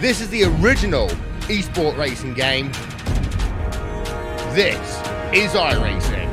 This is the original esport racing game. This is iRacing.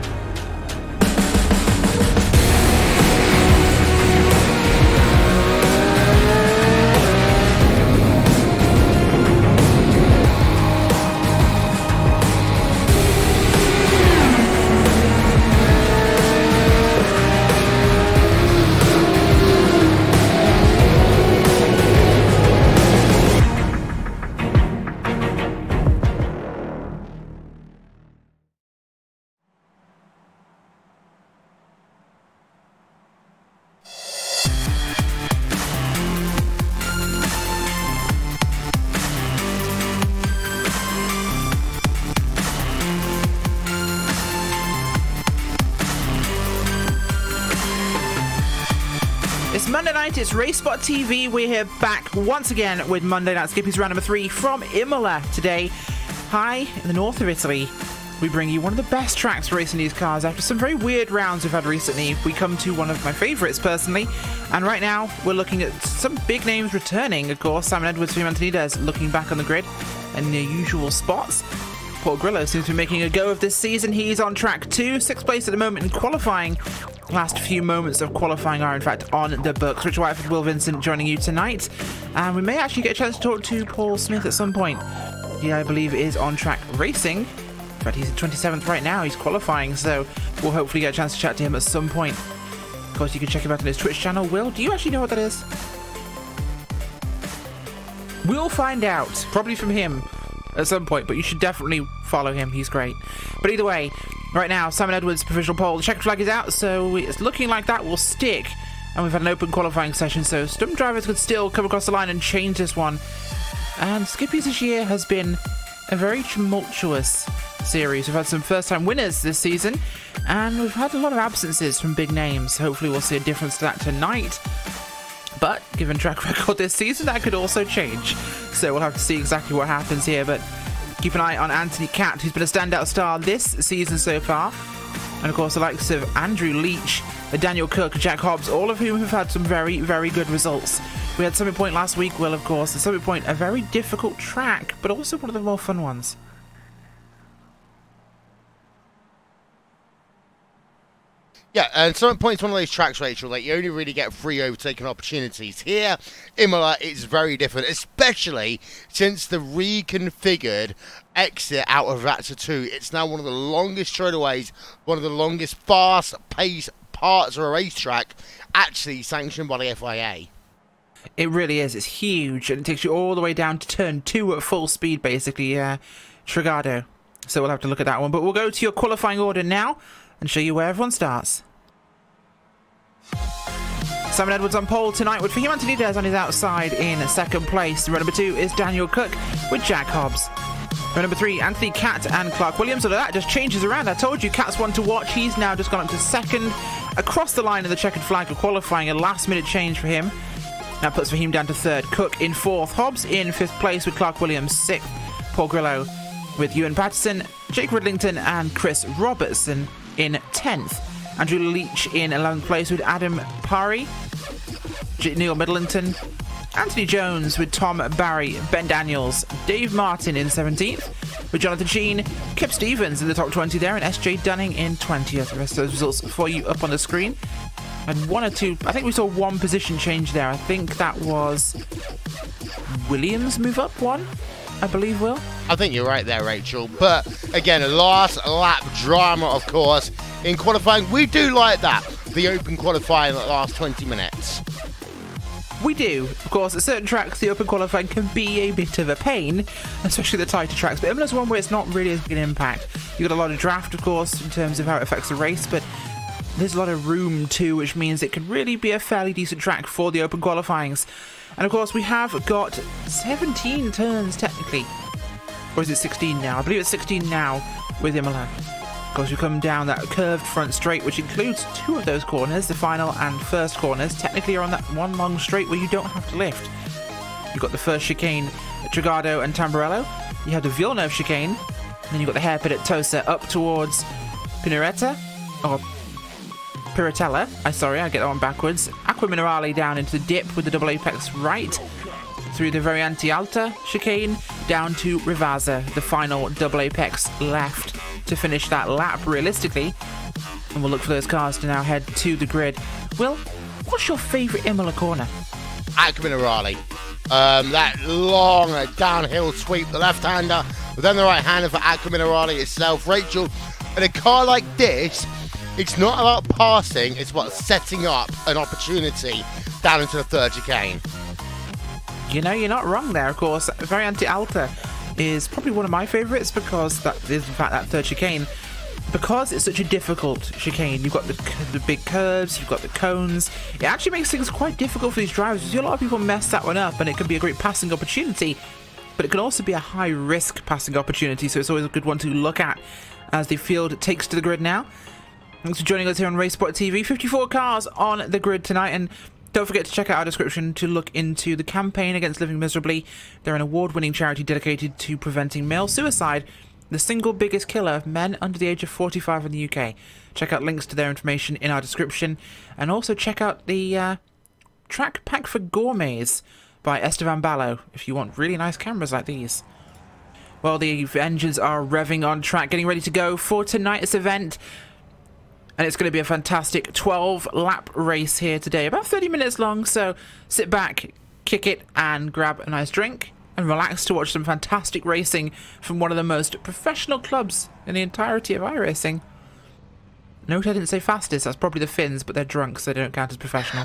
It's Monday night, it's RaceSpotTV. We're here back once again with Monday Night Skippys round number 3 from Imola today. High in the north of Italy, we bring you one of the best tracks for racing these cars. After some very weird rounds we've had recently, we come to one of my favourites personally. And right now, we're looking at some big names returning. Of course, Simon Edwards for Antonides looking back on the grid in their usual spots. Paul Grillo seems to be making a go of this season. He's on track 2, 6th place at the moment in qualifying. Last few moments of qualifying are in fact on the books. Rich Whiteford, Will Vincent joining you tonight. And we may actually get a chance to talk to Paul Smith at some point. He, I believe, is on track racing. In fact, he's in 27th right now. He's qualifying, so we'll hopefully get a chance to chat to him at some point. Of course, you can check him out on his Twitch channel. Will, do you actually know what that is? We'll find out, probably from him at some point, but you should definitely follow him. He's great. But either way, right now, Simon Edwards' provisional pole. The checkered flag is out, so it's looking like that will stick. And we've had an open qualifying session, so stunt drivers could still come across the line and change this one. And Skippys this year has been a very tumultuous series. We've had some first-time winners this season, and we've had a lot of absences from big names. Hopefully we'll see a difference to that tonight. But, given track record this season, that could also change. So we'll have to see exactly what happens here, but keep an eye on Anthony Catt, who's been a standout star this season so far. And of course the likes of Andrew Leach, Daniel Cook, Jack Hobbs, all of whom have had some very, very good results. We had Summit Point last week, Will, of course. The Summit Point, a very difficult track, but also one of the more fun ones. Yeah, and Summit Point's one of those tracks, Rachel, that you only really get free overtaking opportunities. Here, Imola, it's very different, especially since the reconfigured exit out of Ratsa 2. It's now one of the longest straightaways, one of the longest fast-paced parts of a racetrack, actually sanctioned by the FIA. It really is. It's huge, and it takes you all the way down to turn 2 at full speed, basically, Trigado. So we'll have to look at that one. But we'll go to your qualifying order now and show you where everyone starts. Simon Edwards on pole tonight with Fahim Antonides on his outside in 2nd place. Row number 2 is Daniel Cook with Jack Hobbs. Row number 3, Anthony Catt and Clark Williams. Although that just changes around. I told you Catt's one to watch. He's now just gone up to 2nd across the line of the checkered flag of qualifying. A last-minute change for him. That puts Fahim down to 3rd. Cook in 4th. Hobbs in 5th place with Clark Williams 6th. Paul Grillo with Ewan Patterson, Jake Ridlington and Chris Robertson in 10th. Andrew Leach in 11th place with Adam Parry, Neil Middleton, Anthony Jones with Tom Barry, Ben Daniels, Dave Martin in 17th, with Jonathan Sheen, Kip Stevens in the top 20 there, and SJ Dunning in 20th. The rest of those results for you up on the screen. And 1 or 2, I think we saw 1 position change there. I think that was Williams move up 1. I believe, Will. I think you're right there, Rachel. But again, a last lap drama, of course. In qualifying, we do like that. The open qualifying that lasts 20 minutes. We do. Of course, at certain tracks, the open qualifying can be a bit of a pain, especially the tighter tracks. But Imola's one where it's not really as big an impact. You've got a lot of draft, of course, in terms of how it affects the race, but there's a lot of room too, which means it could really be a fairly decent track for the open qualifyings. And of course, we have got 17 turns technically. Or is it 16 now? I believe it's 16 now with Imola. Of course, we come down that curved front straight, which includes 2 of those corners. The final and first corners technically are on that one long straight where you don't have to lift. You've got the first chicane at Trigado and Tamburello. You have the Villeneuve chicane. And then you've got the hairpin at Tosa up towards Pineretta. Or Piratella. Sorry, I get that one backwards. Aqua Minerale down into the dip with the double apex right. through the Variante Alta chicane down to Rivazza, the final double apex left to finish that lap realistically. And we'll look for those cars to now head to the grid. Will, what's your favourite Imola corner? Miserably. That long downhill sweep, the left-hander, but then the right-hander for Miserably itself. Rachel, in a car like this, it's not about passing, it's about setting up an opportunity down into the third chicane. You know, you're not wrong there, of course. Variante Alta is probably one of my favourites because that is, in fact, that third chicane. Because it's such a difficult chicane, you've got the big curves, you've got the cones. It actually makes things quite difficult for these drivers. You see a lot of people mess that one up, and it can be a great passing opportunity, but it can also be a high-risk passing opportunity, so it's always a good one to look at as the field takes to the grid now. Thanks for joining us here on RaceSpotTV. 54 cars on the grid tonight, and don't forget to check out our description to look into the Campaign Against Living Miserably. They're an award-winning charity dedicated to preventing male suicide, the single biggest killer of men under the age of 45 in the UK. Check out links to their information in our description, and also check out the Track Pack for Gourmets by Esteban Ballo if you want really nice cameras like these. Well, the engines are revving on track, getting ready to go for tonight's event. And it's going to be a fantastic 12-lap race here today. About 30 minutes long, so sit back, kick it, and grab a nice drink. And relax to watch some fantastic racing from one of the most professional clubs in the entirety of iRacing. Note I didn't say fastest, that's probably the Finns, but they're drunk, so they don't count as professional.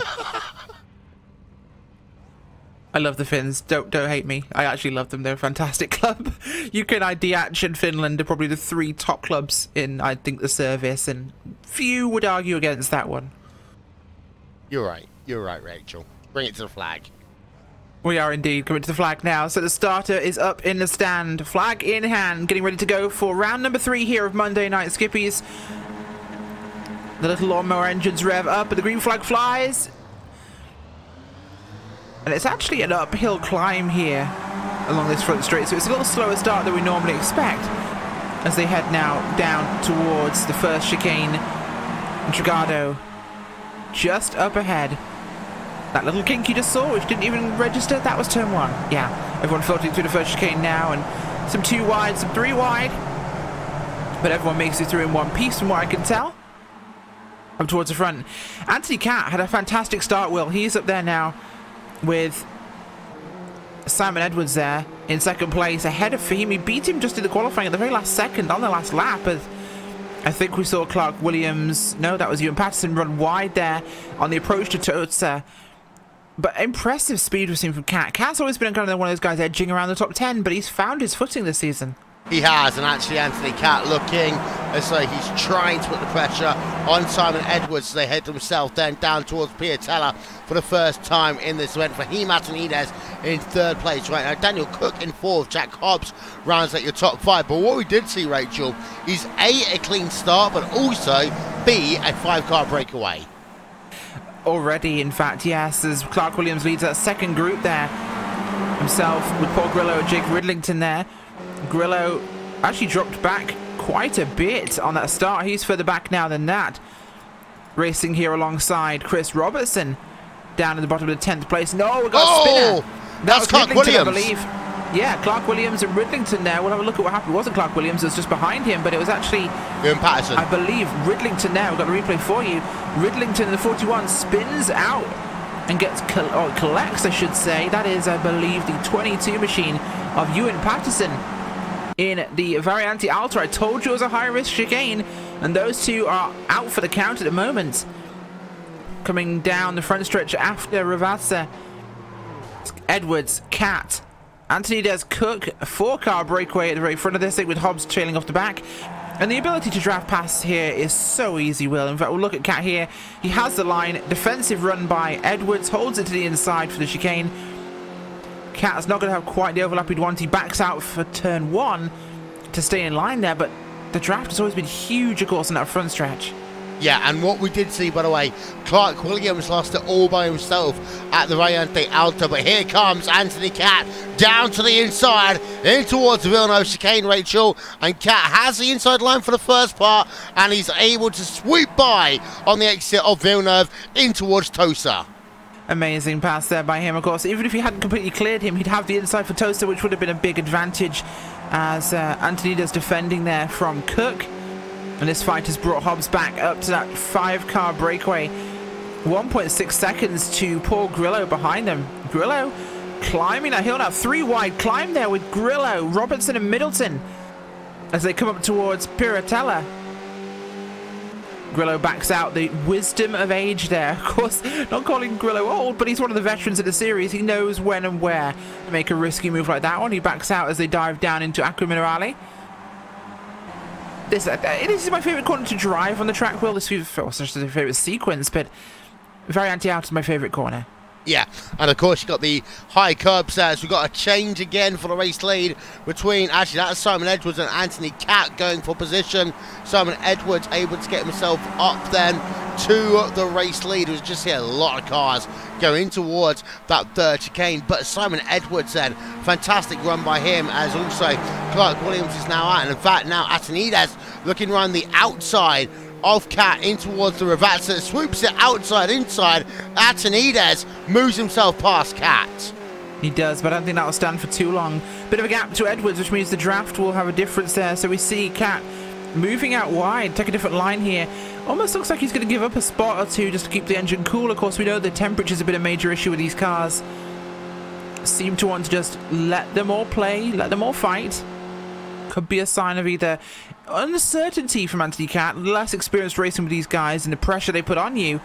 I love the Finns, don't hate me. I actually love them, they're a fantastic club. UK&I, DH and Finland are probably the 3 top clubs in, I think, the service, and few would argue against that one. You're right, Rachel. Bring it to the flag. We are indeed coming to the flag now. So the starter is up in the stand, flag in hand, getting ready to go for round number 3 here of Monday Night Skippys. The little lawnmower engines rev up, and the green flag flies. And it's actually an uphill climb here along this front straight, so it's a little slower start than we normally expect as they head now down towards the first chicane. And Trigado just up ahead. That little kink you just saw, which didn't even register, that was turn 1. Yeah, everyone filtering through the first chicane now, and some 2 wide, some 3 wide. But everyone makes it through in one piece from what I can tell. Up towards the front. Anthony Cat had a fantastic start, Will. He's up there now with Simon Edwards there in second place, ahead of Fahim. He beat him just in the qualifying at the very last second on the last lap. I think we saw Clark Williams, no, that was Ewan Patterson, run wide there on the approach to Toza. But impressive speed we've seen from Cat. Cat's always been kind of one of those guys edging around the top 10, but he's found his footing this season. He has, and actually Anthony Cat looking as though he's trying to put the pressure on Simon Edwards as they head himself then down towards Piatella for the first time in this event. Fahim Atanides in 3rd place right now. Daniel Cook in 4th. Jack Hobbs rounds out your top 5. But what we did see, Rachel, is A, a clean start, but also B, a 5-car breakaway. Already, in fact, yes, as Clark Williams leads that second group there himself with Paul Grillo and Jake Ridlington there. Grillo actually dropped back quite a bit on that start. He's further back now than that. Racing here alongside Chris Robertson down in the bottom of the 10th place. No, we got a spinner. That's Clark Williams, I believe. Yeah, Clark Williams and Ridlington there. We'll have a look at what happened. It wasn't Clark Williams, it was just behind him, but it was actually Ewan Patterson. I believe Ridlington there. We've got the replay for you. Ridlington in the 41 spins out and gets collects, I should say. That is, I believe, the 22 machine of Ewan Patterson in the Variante Alta. I told you it was a high-risk chicane, and those two are out for the count at the moment. Coming down the front stretch after Rivazza, Edwards, Cat, Anthony Des Cook, a 4-car breakaway at the very front of this thing with Hobbs trailing off the back. And the ability to draft past here is so easy, Will. In fact, we'll look at Cat here. He has the line. Defensive run by Edwards. Holds it to the inside for the chicane. Cat's not going to have quite the overlap he'd want. He backs out for turn 1 to stay in line there. But the draft has always been huge, of course, in that front stretch. Yeah, and what we did see, by the way, Clark Williams lost it all by himself at the Variante Alta, but here comes Anthony Cat down to the inside, in towards the Villeneuve chicane, Rachel, and Cat has the inside line for the first part, and he's able to sweep by on the exit of Villeneuve in towards Tosa. Amazing pass there by him. Of course, even if he hadn't completely cleared him, he'd have the inside for Toaster, which would have been a big advantage, as Antonida's defending there from Cook. And this fight has brought Hobbs back up to that 5-car breakaway. 1.6 seconds to Paul Grillo behind them. Grillo climbing that hill now. 3 wide climb there with Grillo, Robertson and Middleton as they come up towards Piratella. Grillo backs out, the wisdom of age there. Of course, not calling Grillo old, but he's one of the veterans of the series. He knows when and where to make a risky move like that one. He backs out as they dive down into Acqua Minerale. This is my favourite corner to drive on the track, Will. This is my favourite sequence, but Variante out is my favourite corner. Yeah, and of course you've got the high curbs there, so we've got a change again for the race lead between, actually that's Simon Edwards and Anthony Catt going for position. Simon Edwards able to get himself up then to the race lead. It was just here a lot of cars going towards that third chicane, but Simon Edwards then, fantastic run by him, as also Clark Williams is now out, and in fact now Antonides looking around the outside of Cat in towards the Ravazza, swoops it outside, inside. Antonides moves himself past Cat. He does, but I don't think that will stand for too long. Bit of a gap to Edwards, which means the draft will have a difference there. So we see Cat moving out wide, take a different line here. Almost looks like he's going to give up a spot or two just to keep the engine cool. Of course, we know the temperature's a bit of a major issue with these cars. Seem to want to just let them all play, let them all fight. Could be a sign of either uncertainty from Anthony Cat, less experience racing with these guys and the pressure they put on you,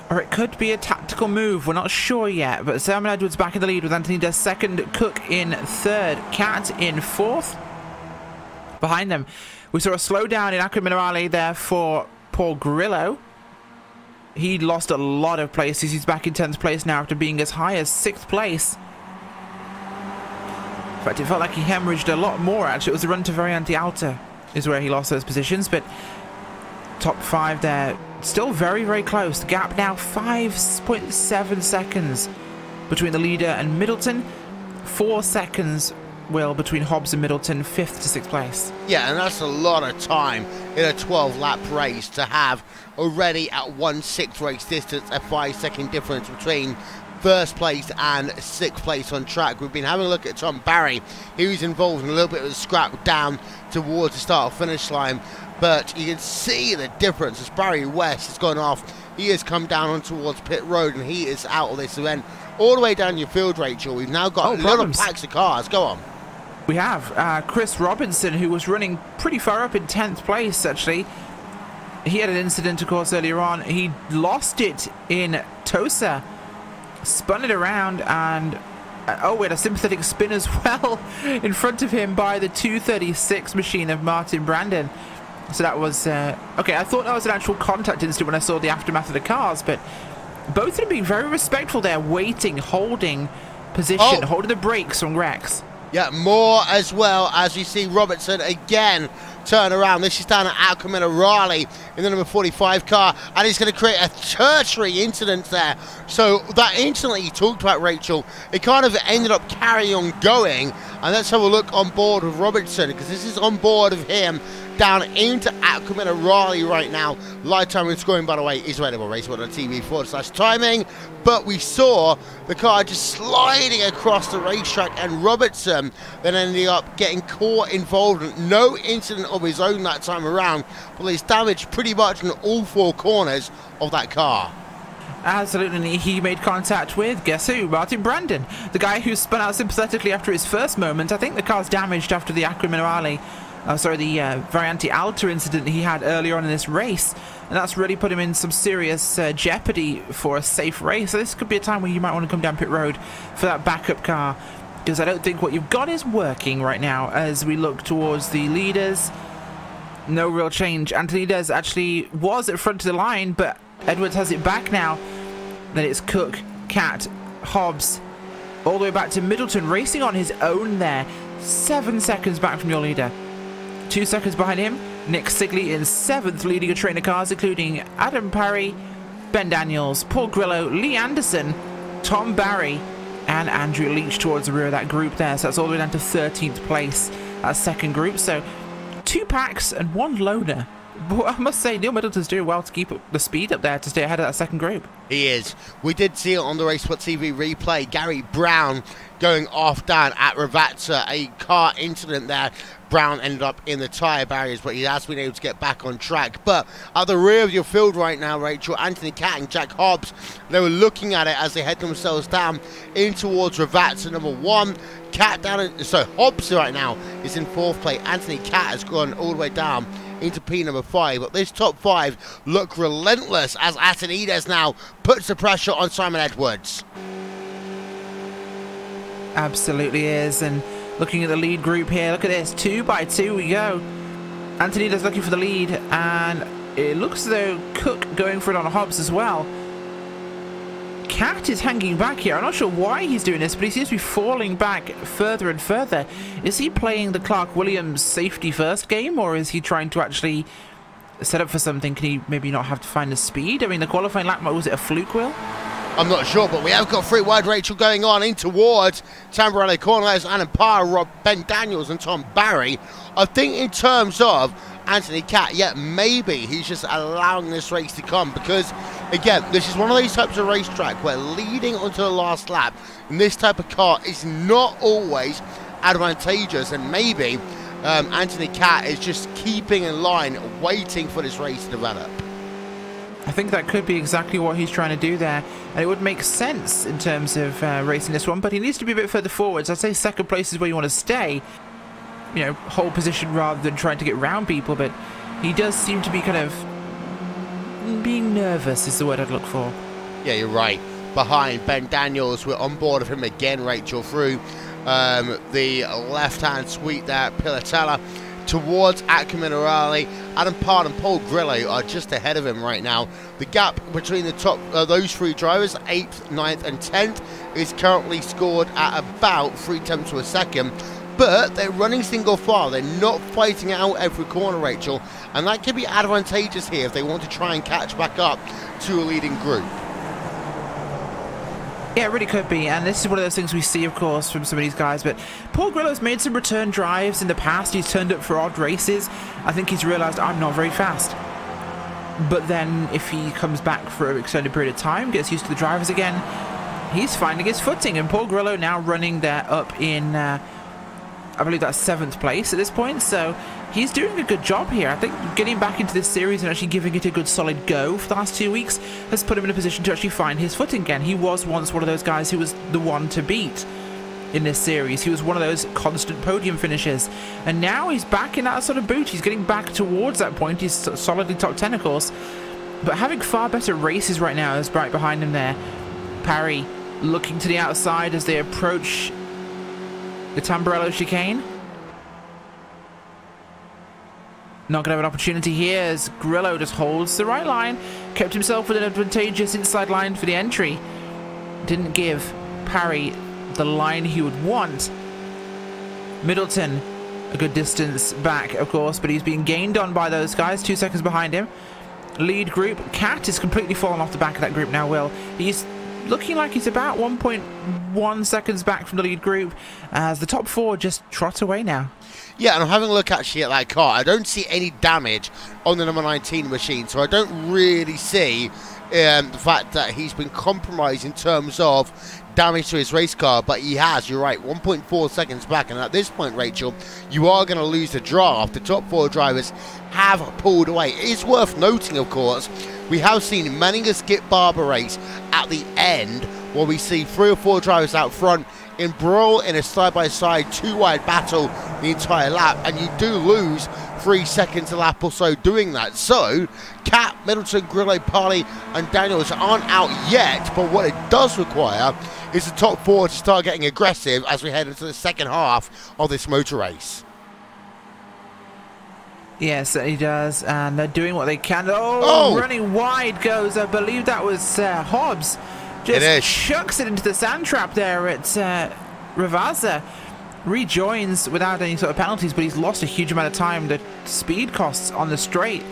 or it could be a tactical move. We're not sure yet, but Simon Edwards back in the lead with Anthony Des second, Cook in third, Cat in fourth. Behind them, we saw a slowdown in Acqua Minerale there for Paul Grillo. He lost a lot of places. He's back in 10th place now after being as high as 6th place. In fact, it felt like he hemorrhaged a lot more, actually. It was the run to Variante Alta is where he lost those positions, but top 5 there. Still very, very close. The gap now 5.7 seconds between the leader and Middleton. 4 seconds, Will, between Hobbs and Middleton, 5th to 6th place. Yeah, and that's a lot of time in a 12-lap race to have already at 1/6 race distance, a 5-second difference between first place and 6th place on track. We've been having a look at Tom Barry. He was involved in a little bit of a scrap down towards the start finish line, but you can see the difference as Barry West has gone off. He has come down on towards pit road and he is out of this event all the way down your field, Rachel. We've now got little packs of cars. Go on. We have Chris Robinson, who was running pretty far up in 10th place, actually. He had an incident, of course, earlier on. He lost it in Tosa, spun it around, and we had a sympathetic spin as well in front of him by the 236 machine of Martin Brandon. So that was okay. I thought that was an actual contact incident when I saw the aftermath of the cars, but both of them being very respectful there, waiting, holding position, holding the brakes from Rex. Yeah, more as well, as we see Robertson again turn around. This is down at Acqua Minerale in the number 45 car, and it's going to create a tertiary incident there. So that incident that you talked about, Rachel, it kind of ended up carrying on going. And let's have a look on board with Robertson, because this is on board of him down into Acqua Minerale right now. Live time and scoring, by the way, is available. RaceSpotTV/timing. But we saw the car just sliding across the racetrack, and Robertson then ended up getting caught involved. No incident of his own that time around, but he's damaged pretty much in all 4 corners of that car. Absolutely, he made contact with, guess who? Martin Brandon, the guy who spun out sympathetically after his first moment. I think the car's damaged after the Acqua Minerale, the Variante Alta incident he had earlier on in this race, and that's really put him in some serious jeopardy for a safe race. So this could be a time where you might want to come down pit road for that backup car, because I don't think what you've got is working right now as we look towards the leaders. No real change. Antonides actually was at front of the line, but Edwards has it back now. Then it's Cook, Cat, Hobbs, all the way back to Middleton, racing on his own there. 7 seconds back from your leader. 2 seconds behind him, Nick Sigley in 7th, leading a train of cars, including Adam Parry, Ben Daniels, Paul Grillo, Lee Anderson, Tom Barry, and Andrew Leach towards the rear of that group there. So that's all the way down to 13th place, that second group. So 2 packs and 1 loaner But I must say, Neil Middleton's doing well to keep the speed up there to stay ahead of that second group. He is. We did see it on the RaceSpotTV replay. Gary Brown going off down at Ravazza. A car incident there. Brown ended up in the tyre barriers, but he has been able to get back on track. But at the rear of your field right now, Rachel, Anthony Catt and Jack Hobbs, they were looking at it as they head themselves down in towards Ravazza number 1. Catt down in, so Hobbs right now is in 4th place. Anthony Catt has gone all the way down into P number 5, but this top 5 look relentless as Atenides now puts the pressure on Simon Edwards. Absolutely is. And looking at the lead group here, look at this, 2 by 2 we go. Antonides looking for the lead, and it looks as though Cook going for it on Hobbs as well. Catt is hanging back here. I'm not sure why he's doing this, but he seems to be falling back further and further. Is he playing the Clark Williams safety first game, or is he trying to actually set up for something? Can he maybe not have to find the speed? I mean, the qualifying lap, was it a fluke wheel? I'm not sure, but we have got 3 wide, Rachel, going on in towards Tamburello Cornelius, Adam Parr, Rob Ben Daniels and Tom Barry. I think in terms of Anthony Catt, yeah, maybe he's just allowing this race to come because, again, this is one of those types of racetrack where leading onto the last lap in this type of car is not always advantageous, and maybe Anthony Catt is just keeping in line, waiting for this race to develop. I think that could be exactly what he's trying to do there, and it would make sense in terms of racing this one, but he needs to be a bit further forwards. I'd say second place is where you want to stay, you know, hold position rather than trying to get round people, but he does seem to be kind of being nervous is the word I'd look for. Yeah, you're right. Behind Ben Daniels, we're on board of him again, Rachel, through the left-hand sweep there, Pilatella, towards Acca Minerale. Adam Parr and Paul Grillo are just ahead of him right now. The gap between the top those 3 drivers, 8th, 9th and 10th, is currently scored at about 3/10 of a second. But they're running single file. They're not fighting out every corner, Rachel. And that could be advantageous here if they want to try and catch back up to a leading group. Yeah, it really could be, and this is one of those things we see, of course, from some of these guys, but Paul Grillo's made some return drives in the past. He's turned up for odd races. I think he's realised I'm not very fast. But then if he comes back for an extended period of time, gets used to the drivers again, he's finding his footing, and Paul Grillo now running there up in, I believe that's 7th place at this point, so he's doing a good job here. I think getting back into this series and actually giving it a good solid go for the last 2 weeks has put him in a position to actually find his footing again. He was once one of those guys who was the one to beat in this series. He was one of those constant podium finishers, and now he's back in that sort of boot. He's getting back towards that point. He's solidly top 10, of course, but having far better races right now is right behind him there. Parry looking to the outside as they approach the Tamburello chicane. Not going to have an opportunity here as Grillo just holds the right line. Kept himself with an advantageous inside line for the entry. Didn't give Parry the line he would want. Middleton a good distance back, of course, but he's being gained on by those guys, 2 seconds behind him. Lead group. Catt is completely fallen off the back of that group now, Will. He's looking like he's about 1.1 seconds back from the lead group as the top 4 just trot away now. Yeah, and I'm having a look actually at that car. I don't see any damage on the number 19 machine, so I don't really see the fact that he's been compromised in terms of damage to his race car, but he has, you're right, 1.4 seconds back, and at this point, Rachel, you are going to lose the draft. The top 4 drivers have pulled away. It is worth noting, of course, we have seen many a Skip Barber race at the end where we see 3 or 4 drivers out front embroil in a side-by-side 2-wide battle the entire lap, and you do lose 3 seconds a lap or so doing that. So Catt, Middleton, Grillo, Parley and Daniels aren't out yet, but what it does require is the top 4 to start getting aggressive as we head into the second half of this motor race. Yes, he does, and they're doing what they can. Oh! Running wide goes, I believe that was Hobbs. Just chucks it into the sand trap there at Ravazza. Rejoins without any sort of penalties, but he's lost a huge amount of time. The speed costs on the straight.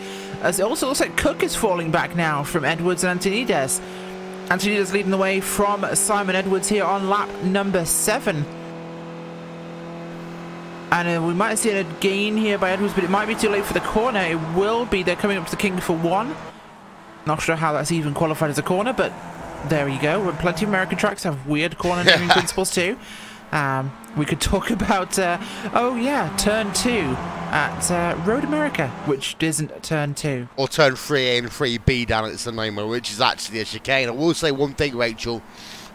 As it also looks like Cook is falling back now from Edwards and Antonides. Antonides leading the way from Simon Edwards here on lap number 7. And we might see a gain here by Edwards, but it might be too late for the corner. It will be. They're coming up to the King for 1. Not sure how that's even qualified as a corner, but there you go. Plenty of American tracks have weird corner naming principles too. We could talk about, oh yeah, turn 2 at Road America, which isn't turn 2. Or turn 3A and 3B down at Sonoma, which is actually a chicane. I will say one thing, Rachel.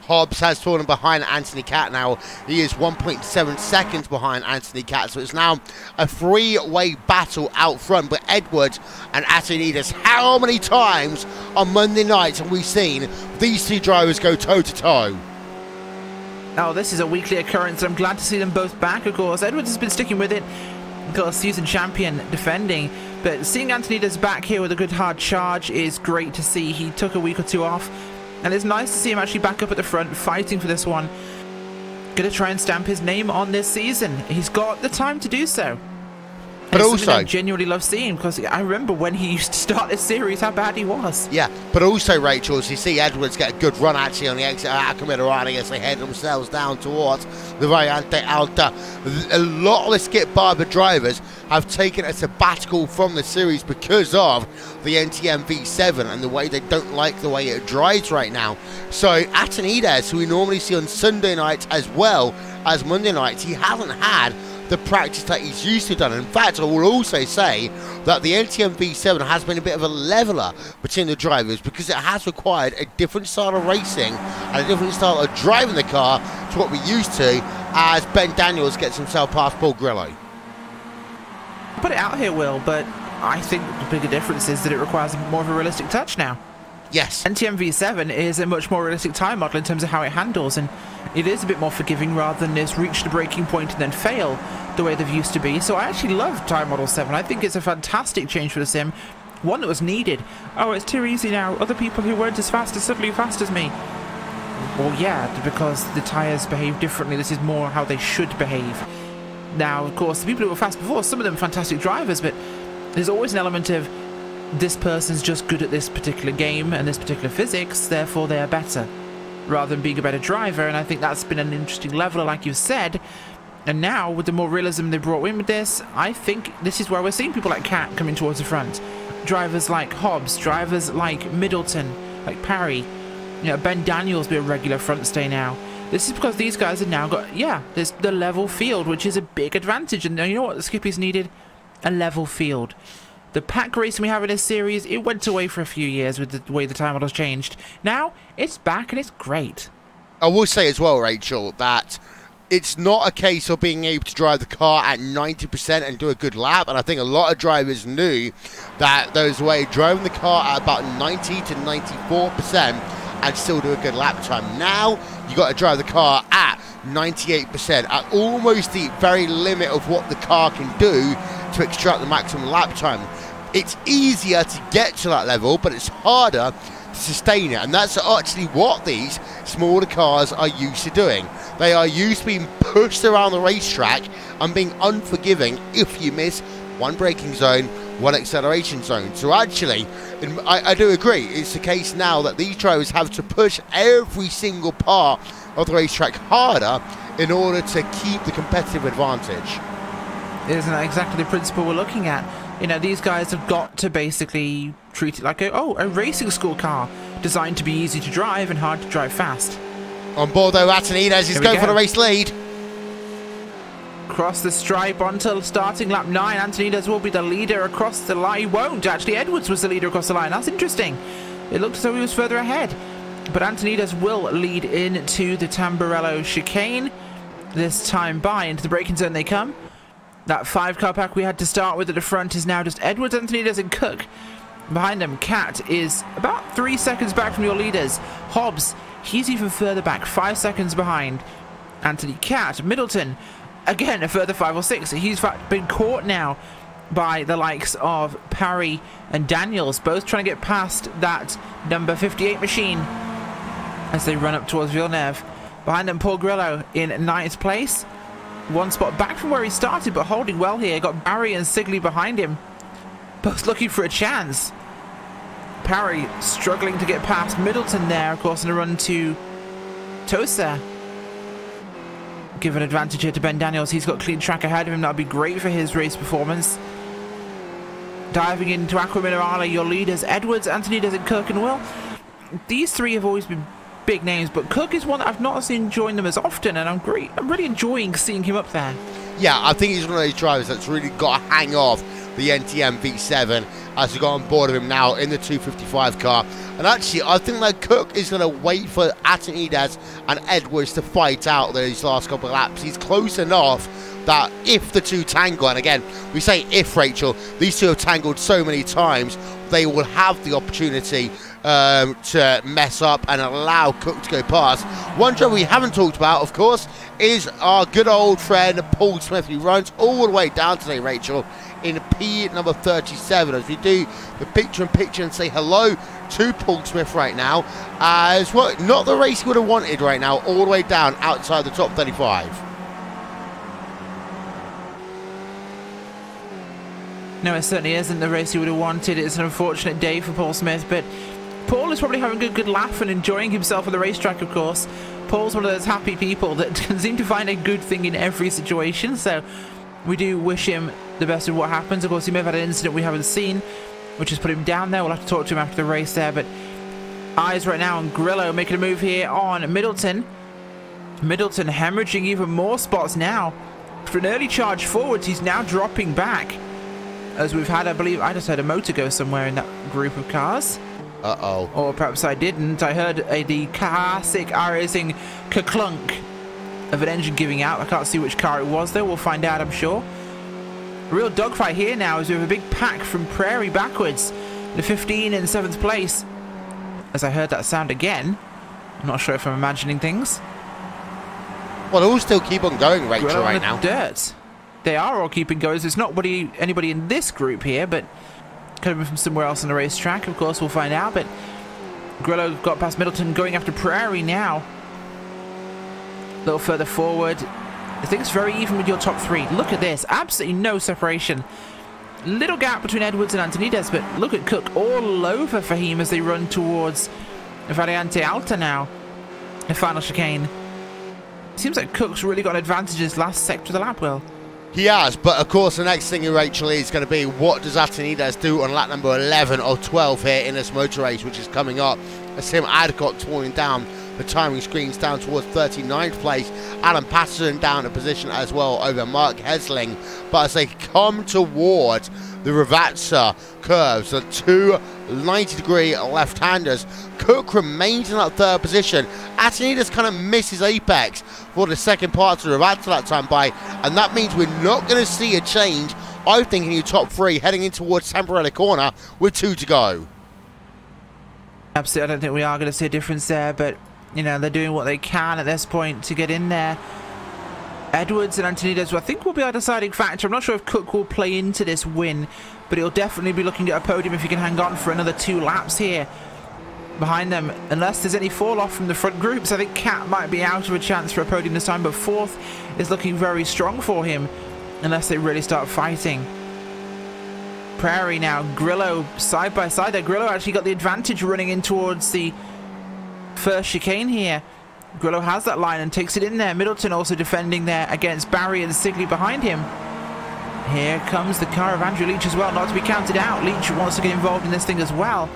Hobbs has fallen behind Anthony Cat now. He is 1.7 seconds behind Anthony Cat, so it's now a three-way battle out front. But Edwards and Atenides, how many times on Monday nights have we seen these two drivers go toe-to-toe? Oh, this is a weekly occurrence. I'm glad to see them both back, of course. Edwards has been sticking with it. Got a season champion defending. But seeing Antonides back here with a good hard charge is great to see. He took a week or two off. And it's nice to see him actually back up at the front, fighting for this one. Gonna try and stamp his name on this season. He's got the time to do so. But also, I genuinely love seeing, because I remember when he used to start this series, how bad he was. Yeah, but also, Rachel, as you see Edwards get a good run actually on the exit of Alcamida as they head themselves down towards the Variante Alta. A lot of the Skip Barber drivers have taken a sabbatical from the series because of the NTM V7 and the way they don't like the way it drives right now. So Atenides, who we normally see on Sunday nights as well as Monday nights, he hasn't had the practice that he's used to done. In fact, I will also say that the NTM V7 has been a bit of a leveler between the drivers because it has required a different style of racing and a different style of driving the car to what we're used to as Ben Daniels gets himself past Paul Grillo. Put it out here, Will, but I think the bigger difference is that it requires more of a realistic touch now. Yes. NTM V7 is a much more realistic time model in terms of how it handles, and it is a bit more forgiving rather than this reach the breaking point and then fail the way they've used to be. So I actually love Time Model 7. I think it's a fantastic change for the sim, one that was needed. Oh, it's too easy now. Other people who weren't as fast are suddenly fast as me. Well, yeah, because the tyres behave differently. This is more how they should behave. Now, of course, the people who were fast before, some of them fantastic drivers, but there's always an element of this person's just good at this particular game and this particular physics, therefore they are better, rather than being a better driver. And I think that's been an interesting leveler, like you said. And now, with the more realism they brought in with this, I think this is where we're seeing people like Cat coming towards the front. Drivers like Hobbs, drivers like Middleton, like Parry. You know, Ben Daniels be a regular front stay now. This is because these guys have now got, yeah, there's the level field, which is a big advantage. And you know what the Skippys needed? A level field. The pack racing we have in this series, it went away for a few years with the way the time models changed. Now, it's back and it's great. I will say as well, Rachel, that it's not a case of being able to drive the car at 90% and do a good lap. And I think a lot of drivers knew that there was a way of driving the car at about 90 to 94% and still do a good lap time. Now, you got to drive the car at 98%, at almost the very limit of what the car can do to extract the maximum lap time. It's easier to get to that level, but it's harder to sustain it, and that's actually what these smaller cars are used to doing. They are used to being pushed around the racetrack and being unforgiving if you miss one braking zone, one acceleration zone. So actually, I do agree, it's the case now that these drivers have to push every single part of the racetrack harder in order to keep the competitive advantage. Isn't that exactly the principle we're looking at? You know, these guys have got to basically treat it like a racing school car, designed to be easy to drive and hard to drive fast. On board though, Atenides is going for the race lead. Across the stripe onto starting lap 9. Antonides will be the leader across the line. He won't, actually. Edwards was the leader across the line. That's interesting. It looked as though he was further ahead. But Antonides will lead into the Tamburello chicane. This time by into the braking zone they come. That 5-car pack we had to start with at the front is now just Edwards, Antonides and Cook. Behind them, Cat is about 3 seconds back from your leaders. Hobbs, he's even further back, 5 seconds behind. Anthony Cat, Middleton, again a further 5 or 6. He's been caught now by the likes of Parry and Daniels, both trying to get past that number 58 machine as they run up towards Villeneuve. Behind them, Paul Grillo in 9th place. 1 spot back from where he started, but holding well here. Got Barry and Sigley behind him, both looking for a chance. Parry struggling to get past Middleton there, of course, in a run to Tosa. give an advantage here to Ben Daniels. He's got clean track ahead of him. That'd be great for his race performance. Diving into Aqua Minerale, your leaders, Edwards, Antonides, and Cook and Will. These three have always been big names, but Cook is one that I've not seen join them as often, and I'm really enjoying seeing him up there. Yeah, I think he's one of those drivers that's really got to hang off the NTM V7 as we got on board of him now in the 255 car. And actually, I think that Cook is going to wait for Antonides and Edwards to fight out those last couple of laps. He's close enough that if the two tangle, and again, we say if, Rachel, these two have tangled so many times, they will have the opportunity to mess up and allow Cook to go past. One driver we haven't talked about, of course, is our good old friend Paul Smith, who runs all the way down today, Rachel, in P number 37, as we do the picture-in-picture and say hello to Paul Smith right now, as well, not the race he would have wanted right now, all the way down outside the top 35. No, it certainly isn't the race he would have wanted. It's an unfortunate day for Paul Smith, but Paul is probably having a good laugh and enjoying himself on the racetrack, of course. Paul's one of those happy people that can seem to find a good thing in every situation, so we do wish him the best of what happens. Of course, he may have had an incident we haven't seen, which has put him down there. We'll have to talk to him after the race there, but eyes right now on Grillo making a move here on Middleton. Middleton hemorrhaging even more spots now. For an early charge forwards, he's now dropping back. As we've had, I believe, I just heard a motor go somewhere in that group of cars. Uh-oh. Or perhaps I didn't. I heard the classic iRacing ka-clunk of an engine giving out. I can't see which car it was, though. We'll find out, I'm sure. A real dogfight here now as we have a big pack from Prairie backwards. The 15 in 7th place. As I heard that sound again. I'm not sure if I'm imagining things. Well, they'll still keep on going, Rachel, Well, right now. Dirt. They are all keeping going. There's not anybody in this group here, but could have been from somewhere else on the racetrack. Of course, we'll find out. But Grillo got past Middleton, going after Prairie now. A little further forward. I think it's very even with your top three. Look at this. Absolutely no separation. Little gap between Edwards and Antonides, but look at Cook all over Fahim as they run towards Variante Alta now. The final chicane. Seems like Cook's really got advantages last sector of the lap, Will. He has, but of course the next thing, Rachel, is going to be what does Antonides do on lap number 11 or 12 here in this motor race, which is coming up. As Tim Adcock toiling down the timing screens down towards 39th place. Alan Patterson down a position as well over Mark Hesling. But as they come towards the Ravazza curves, the two 90-degree left-handers, Cook remains in that third position. Antonides kind of misses apex for the second part of the Ravazza that time by, and that means we're not going to see a change, I think, in your top three heading in towards Tamburelli Corner with 2 to go. Absolutely, I don't think we are going to see a difference there, but you know, they're doing what they can at this point to get in there. Edwards and Antonides, I think, will be our deciding factor. I'm not sure if Cook will play into this win, but he'll definitely be looking at a podium if he can hang on for another 2 laps here behind them. Unless there's any fall off from the front groups, I think Cat might be out of a chance for a podium this time, but 4th is looking very strong for him unless they really start fighting. Prairie now, Grillo side by side there. Grillo actually got the advantage running in towards the first chicane here. Grillo has that line and takes it in there. Middleton also defending there against Barry and Sigley behind him. Here comes the car of Andrew Leach as well, not to be counted out. Leach wants to get involved in this thing as well.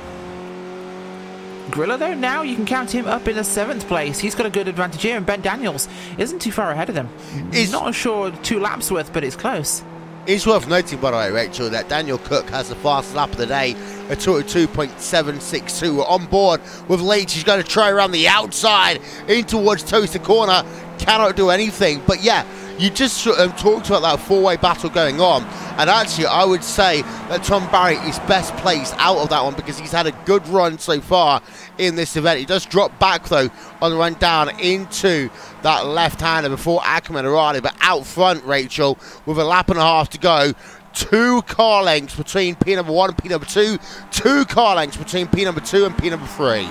Grillo, though, now you can count him up in the 7th place. He's got a good advantage here, and Ben Daniels isn't too far ahead of them. He's not sure 2 laps worth, but it's close. It's worth noting, by the way, Rachel, that Daniel Cook has the fastest lap of the day, a 202.762. We're on board with Leach. He's going to try around the outside in towards Toaster Corner. Cannot do anything. But yeah, you just talked about that 4-way battle going on. And actually, I would say that Tom Barry is best placed out of that one because he's had a good run so far in this event. He does drop back, though, on the run down into that left-hander before Ackerman Arali. But out front, Rachel, with a lap and a half to go, 2 car lengths between P number 1 and P number 2, 2 car lengths between P number 2 and P number 3.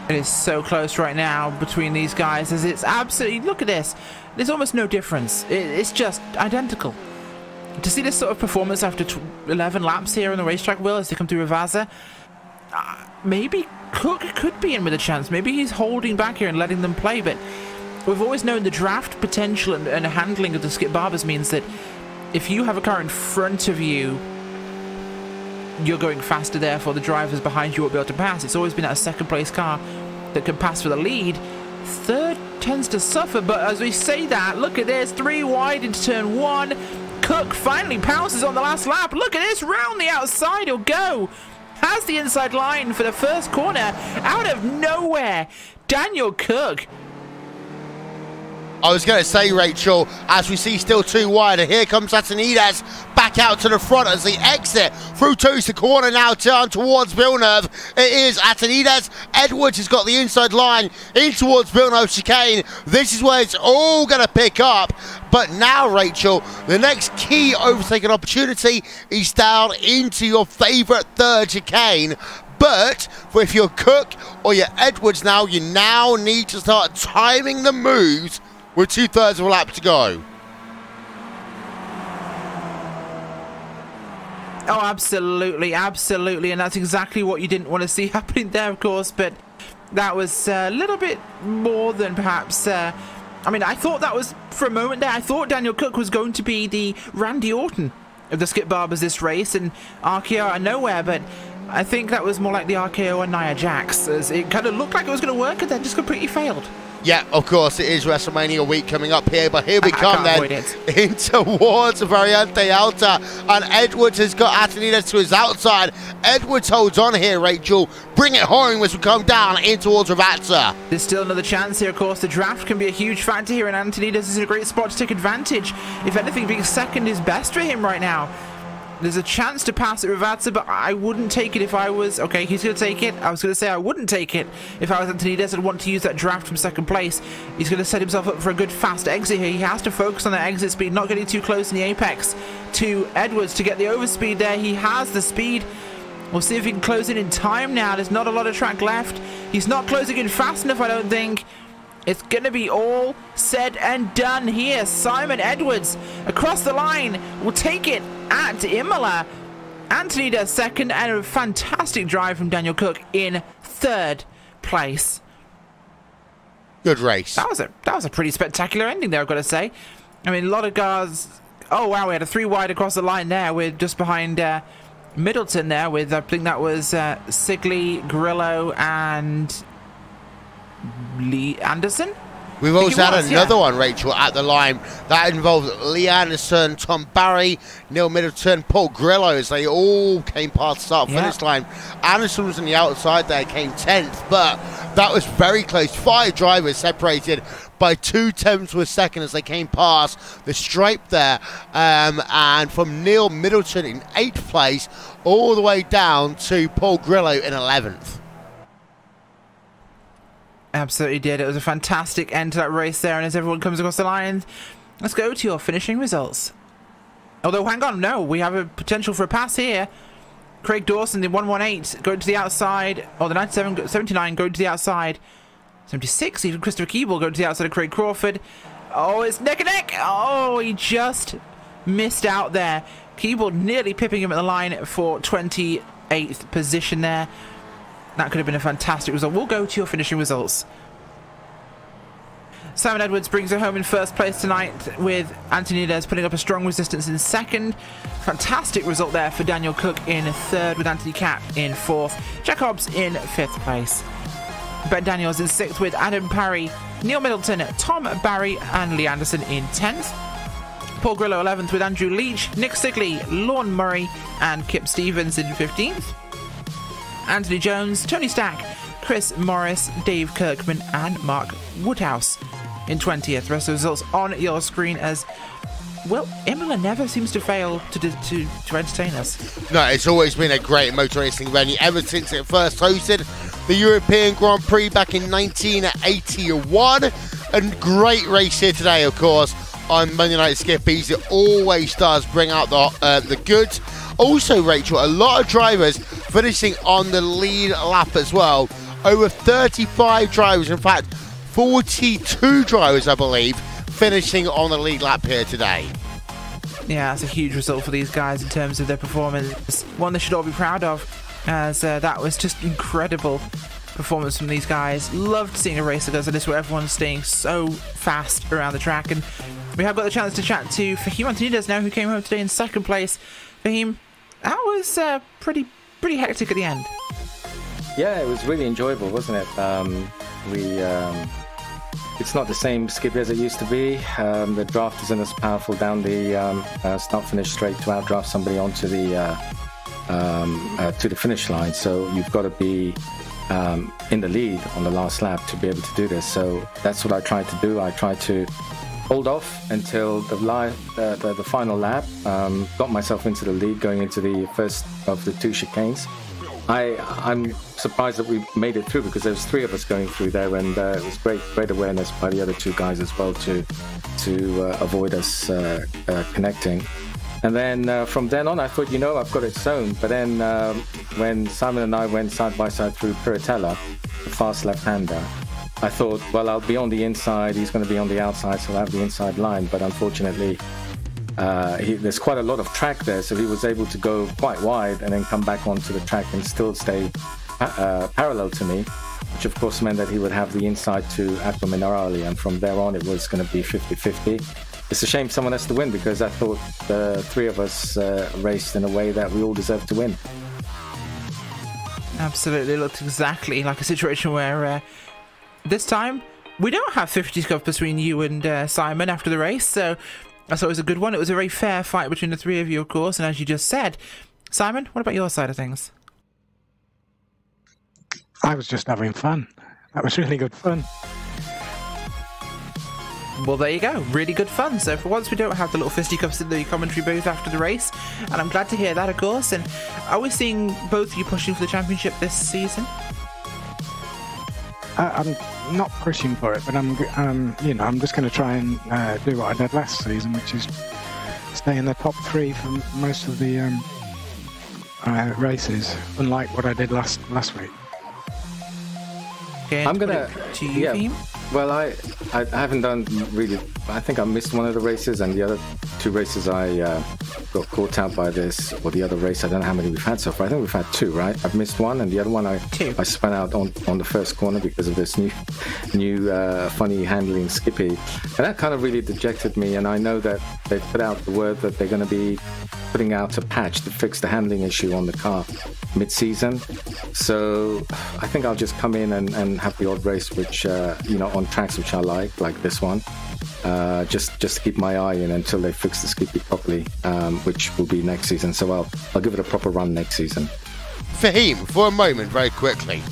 It is so close right now between these guys, as it's absolutely, look at this, there's almost no difference. It's just identical. To see this sort of performance after 11 laps here on the racetrack, Will, as they come through Ravazza, maybe Cook could be in with a chance. Maybe he's holding back here and letting them play, but we've always known the draft potential and handling of the Skip Barbers means that if you have a car in front of you, you're going faster, therefore the drivers behind you won't be able to pass. It's always been a second place car that can pass for the lead. Third tends to suffer, but as we say that, look at this, 3 wide into turn 1. Cook finally pounces on the last lap. Look at this, round the outside he'll go. Has the inside line for the first corner out of nowhere. Daniel Cook. I was going to say, Rachel, as we see still 2 wide, and here comes Atenides back out to the front as they exit through towards the corner now, down towards Villeneuve. It is Atenides. Edwards has got the inside line in towards Villeneuve chicane. This is where it's all going to pick up. But now, Rachel, the next key overtaking opportunity is down into your favourite third chicane. But if you're Cook or you're Edwards now, you now need to start timing the moves with 2/3 of a lap to go. Oh, absolutely, absolutely. And that's exactly what you didn't want to see happening there, of course. But that was a little bit more than perhaps... I mean, I thought that was, for a moment there, I thought Daniel Cook was going to be the Randy Orton of the Skip Barbers this race, and RKO out of nowhere, but I think that was more like the RKO and Nia Jax, as it kind of looked like it was going to work and then just completely failed. Yeah, of course, it is WrestleMania week coming up here, but here we come then in towards Variante Alta, and Edwards has got Atenides to his outside. Edwards holds on here, Rachel. Bring it home as we come down in towards Ravazza. There's still another chance here, of course. The draft can be a huge factor here, and Atenides is in a great spot to take advantage. If anything, being second is best for him right now. There's a chance to pass at Ravazza, but I wouldn't take it if I was... Okay, he's going to take it. I was going to say I wouldn't take it if I was Atenides and want to use that draft from second place. He's going to set himself up for a good fast exit here. He has to focus on that exit speed, not getting too close in the apex to Edwards to get the overspeed there. He has the speed. We'll see if he can close in time now. There's not a lot of track left. He's not closing in fast enough, I don't think. It's going to be all said and done here. Simon Edwards across the line will take it at Imola. Atenides second, and a fantastic drive from Daniel Cook in third place. Good race. That was a pretty spectacular ending there, I've got to say. I mean, a lot of cars... Oh, wow, we had a 3 wide across the line there. We're just behind Middleton there with, I think that was Sigley, Grillo, and... Lee Anderson? We've also had another one, Rachel, at the line. That involved Lee Anderson, Tom Barry, Neil Middleton, Paul Grillo, as they all came past the start finish line. Anderson was on the outside there, came 10th, but that was very close. 5 drivers separated by 2/10 of a second as they came past the stripe there. And from Neil Middleton in 8th place all the way down to Paul Grillo in 11th. Absolutely did. It was a fantastic end to that race there, and as everyone comes across the line, let's go to your finishing results. Although, hang on, no, we have a potential for a pass here. Craig Dawson, the 118, going to the outside, or the 79 going to the outside. 76, even Christopher Keeble going to the outside of Craig Crawford. Oh, it's neck and neck. Oh, he just missed out there. Keeble nearly pipping him at the line for 28th position there. That could have been a fantastic result. We'll go to your finishing results. Simon Edwards brings it home in first place tonight, with Atenides putting up a strong resistance in second. Fantastic result there for Daniel Cook in third, with Anthony Catt in fourth. Jack Hobbs in 5th place. Ben Daniels in 6th, with Adam Parry, Neil Middleton, Tom Barry, and Lee Anderson in 10th. Paul Grillo 11th, with Andrew Leach, Nick Sigley, Lorne Murray, and Kip Stevens in 15th. Anthony Jones, Tony Stack, Chris Morris, Dave Kirkman, and Mark Woodhouse in 20th. The rest of the results on your screen as, well, Imola never seems to fail to entertain us. No, it's always been a great motor racing venue ever since it first hosted the European Grand Prix back in 1981. And great race here today, of course, on Monday Night Skippys. It always does bring out the goods. Also, Rachel, a lot of drivers finishing on the lead lap as well. Over 35 drivers, in fact, 42 drivers, I believe, finishing on the lead lap here today. Yeah, that's a huge result for these guys in terms of their performance. One they should all be proud of, as that was just incredible. performance from these guys. Loved seeing a race that does this where everyone's staying so fast around the track. And we have got the chance to chat to Fahim Antonides now, who came home today in second place. Fahim, that was pretty hectic at the end. Yeah, it was really enjoyable, wasn't it? It's not the same Skippy as it used to be. The draft isn't as powerful down the start-finish straight to outdraft somebody onto the to the finish line. So you've got to be in the lead on the last lap to be able to do this. So that's what I tried to do. I tried to hold off until the final lap. Got myself into the lead going into the first of the two chicanes. I'm surprised that we made it through because there was 3 of us going through there, and it was great awareness by the other 2 guys as well to avoid us connecting. And then from then on, I thought, I've got it sewn. But then when Simon and I went side by side through Piratella, the fast left-hander, I thought, well, I'll be on the inside, he's going to be on the outside, so I'll have the inside line. But unfortunately, there's quite a lot of track there, so he was able to go quite wide and then come back onto the track and still stay parallel to me, which of course meant that he would have the inside to Aqua Minerale, and from there on it was going to be 50-50. It's a shame someone has to win, because I thought the 3 of us raced in a way that we all deserved to win. Absolutely, it looked exactly like a situation where this time we don't have 50 scuff between you and Simon after the race, so I thought it was a good one. It was a very fair fight between the 3 of you, of course, and as you just said, Simon, what about your side of things? I was just having fun. That was really good fun. Well, there you go. Really good fun. So for once, we don't have the little fisticuffs in the commentary booth after the race, and I'm glad to hear that, of course. And are we seeing both of you pushing for the championship this season? I'm not pushing for it, but I'm just going to try and do what I did last season, which is stay in the top 3 for most of the races, unlike what I did last week. Okay, I'm gonna to you, Fahim? Well, I haven't done really. I think I missed one of the races, and the other 2 races I got caught out by this, or the other race. I don't know how many we've had so far. I think we've had 2, right? I've missed one, and the other one I spun out on the first corner because of this new funny handling Skippy, and that kind of really dejected me. And I know that they put out the word that they're going to be putting out a patch to fix the handling issue on the car mid-season. So I think I'll just come in and have the odd race, which on tracks which I like this one. Just to keep my eye in until they fix the Skippy properly, which will be next season. So I'll give it a proper run next season. Fahim, for a moment, very quickly,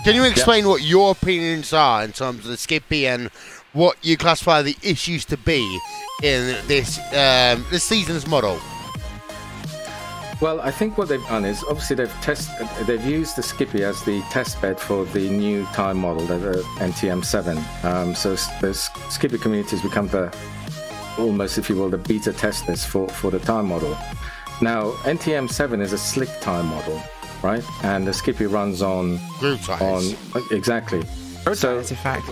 can you explain what your opinions are in terms of the Skippy and what you classify the issues to be in this season's model? Well, I think what they've done is obviously they've used the Skippy as the test bed for the new tyre model, the NTM7. So the Skippy community has become almost, if you will, the beta testers for the tyre model. Now, NTM7 is a slick tyre model, right? And the Skippy runs on groove tyres. Exactly. So, in fact.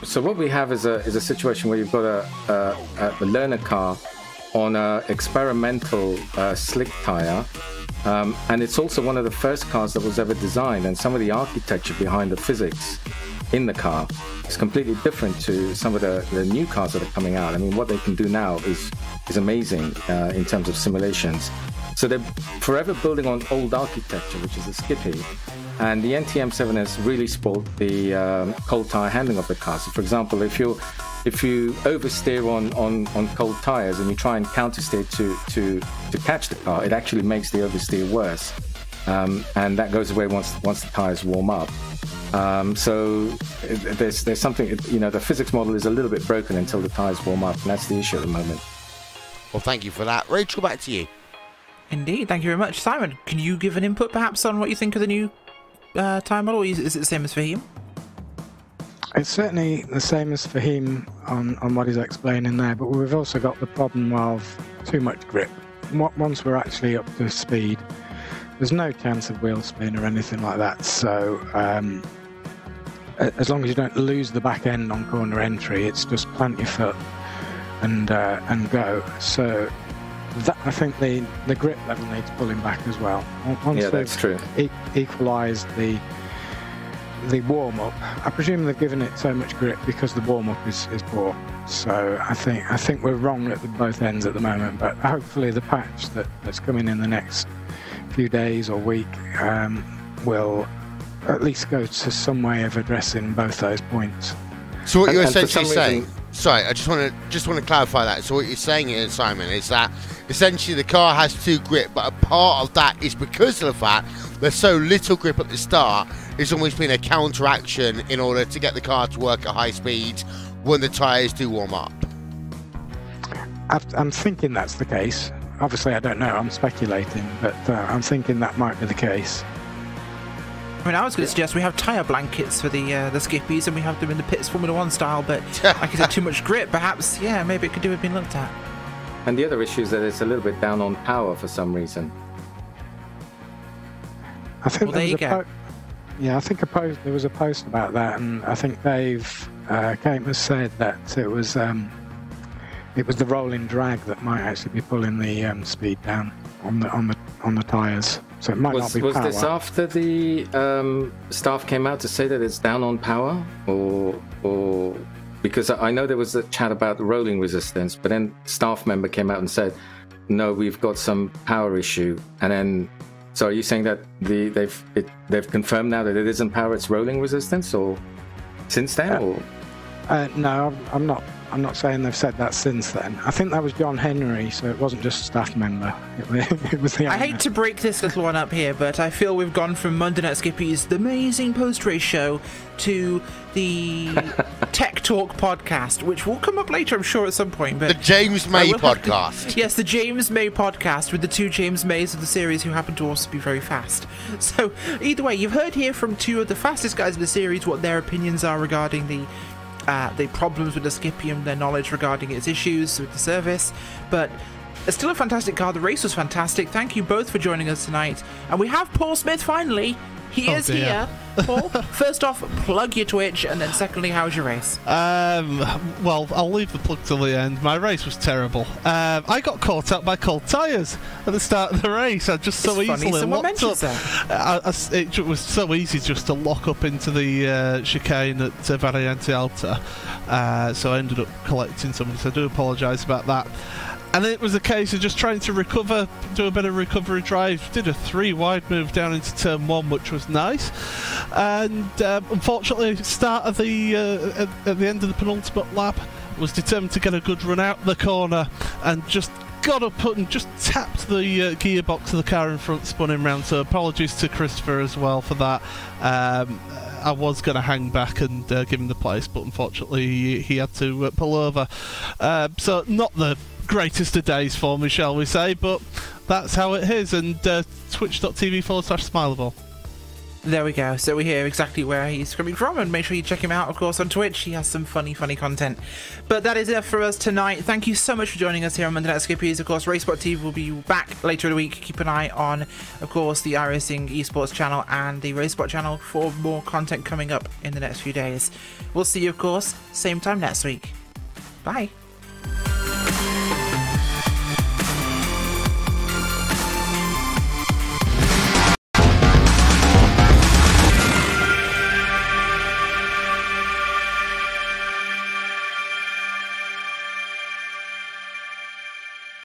So what we have is a situation where you've got a learner car on an experimental slick tyre, and it's also one of the first cars that was ever designed, and some of the architecture behind the physics in the car is completely different to some of the new cars that are coming out. I mean, what they can do now is amazing in terms of simulations. So they're forever building on old architecture, which is the Skippy, and the NTM7 has really spoiled the cold tyre handling of the car. So for example, if you oversteer on cold tires and you try and countersteer to catch the car, it actually makes the oversteer worse, and that goes away once the tires warm up. So there's something, the physics model is a little bit broken until the tires warm up, and that's the issue at the moment. Well, thank you for that. Rachel, back to you. Indeed, thank you very much. Simon, can you give an input perhaps on what you think of the new tyre model? Is it the same as Fahim? It's certainly the same as Fahim on what he's explaining there, but we've also got the problem of too much grip. Once we're actually up to speed, there's no chance of wheel spin or anything like that. So as long as you don't lose the back end on corner entry, it's just plant your foot and go. So that, I think the grip level needs pulling back as well. Once yeah, that's true. Equalised the warm-up. I presume they've given it so much grip because the warm-up is poor. So I think we're wrong at both ends at the moment. But hopefully the patch that's coming in the next few days or week will at least go to some way of addressing both those points. So what you're And for essentially some saying, reason- sorry, I just want to clarify that. So what you're saying here, Simon, is that essentially the car has 2 grip, but a part of that is because of the fact there's so little grip at the start. It's almost been a counteraction in order to get the car to work at high speeds when the tyres do warm up. I'm thinking that's the case. Obviously, I don't know. I'm speculating, but I'm thinking that might be the case. I mean, I was going to suggest we have tyre blankets for the Skippys, and we have them in the pits Formula 1 style, but like I said, too much grip, perhaps, yeah, maybe it could do with being looked at. And the other issue is that it's a little bit down on power for some reason. I think Well, there you go. Yeah, I think there was a post about that, and I think Dave Campbell said that it was the rolling drag that might actually be pulling the speed down on the tyres. So it might not be Was power. this after the staff came out to say that it's down on power, or because I know there was a chat about the rolling resistance, but then staff member came out and said, no, we've got some power issue, and then. So are you saying that they've confirmed now that it isn't power, it's rolling resistance, or since then, or? No, I'm not saying they've said that since then. I think that was John Henry, so it wasn't just a staff member. It was the I hate to break this little one up here, but I feel we've gone from Monday Night Skippy's the amazing post-race show to the Tech Talk podcast, which will come up later, I'm sure, at some point. But The James May podcast. Yes, the James May podcast with the 2 James Mays of the series who happen to also be very fast. So, either way, you've heard here from 2 of the fastest guys in the series what their opinions are regarding the problems with the Skippy and their knowledge regarding its issues with the service. But it's still a fantastic car. The race was fantastic. Thank you both for joining us tonight. And we have Paul Smith finally. He is here. Paul, first off, plug your Twitch, and then secondly, how's your race? Well, I'll leave the plug till the end. My race was terrible. I got caught out by cold tyres at the start of the race. I just so easily locked up. It was so easy just to lock up into the chicane at Variante Alta. So I ended up collecting somebody, so I do apologise about that. And it was a case of just trying to recover, do a bit of recovery drive. Did a 3 wide move down into turn 1, which was nice. And unfortunately, start of the at the end of the penultimate lap, was determined to get a good run out the corner, and just got up and just tapped the gearbox of the car in front, spun him round. So apologies to Christopher as well for that. I was going to hang back and give him the place, but unfortunately he had to pull over. So not the greatest of days for me, shall we say, but that's how it is. And twitch.tv/Smileable. There we go. So we hear exactly where he's coming from, and make sure you check him out, of course, on Twitch. He has some funny content. But that is it for us tonight. Thank you so much for joining us here on Monday Night Skippys. Of course, RaceSpotTV will be back later in the week. Keep an eye on, of course, the iRacing esports channel and the RaceSpot channel for more content coming up in the next few days. We'll see you, of course, same time next week. Bye.